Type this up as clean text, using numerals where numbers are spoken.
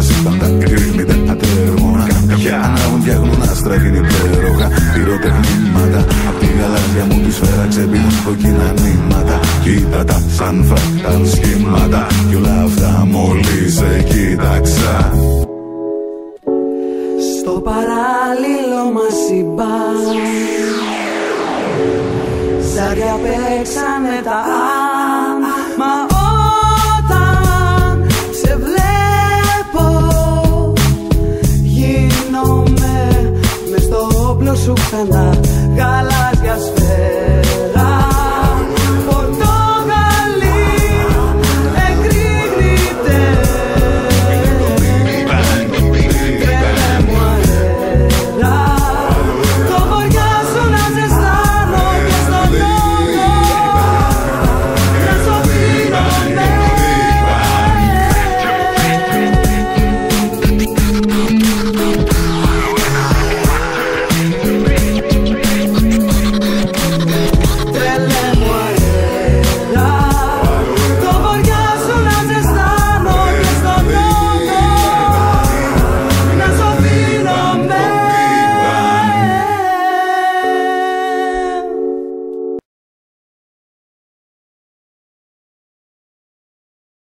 σύμπαση πάντα εκρήγνεται ατέρμονα. Κάποια ανάβουν, φτιάχνουν άστρα και είναι υπέροχα πυροτεχνήματα. Απ' τη γαλάζια μου τη σφαίρα ξεπηδούν κόκκινα νήματα. Κοίτα τα σαν φρακτάλ σχήματα κι όλα αυτά μόλις σε κοίταξα. Στο παράλληλο μας σύμπαν ζάρια παίξανε τα αν. Μα όταν σε βλέπω γίνομαι μες στο όπλο σου ξανά.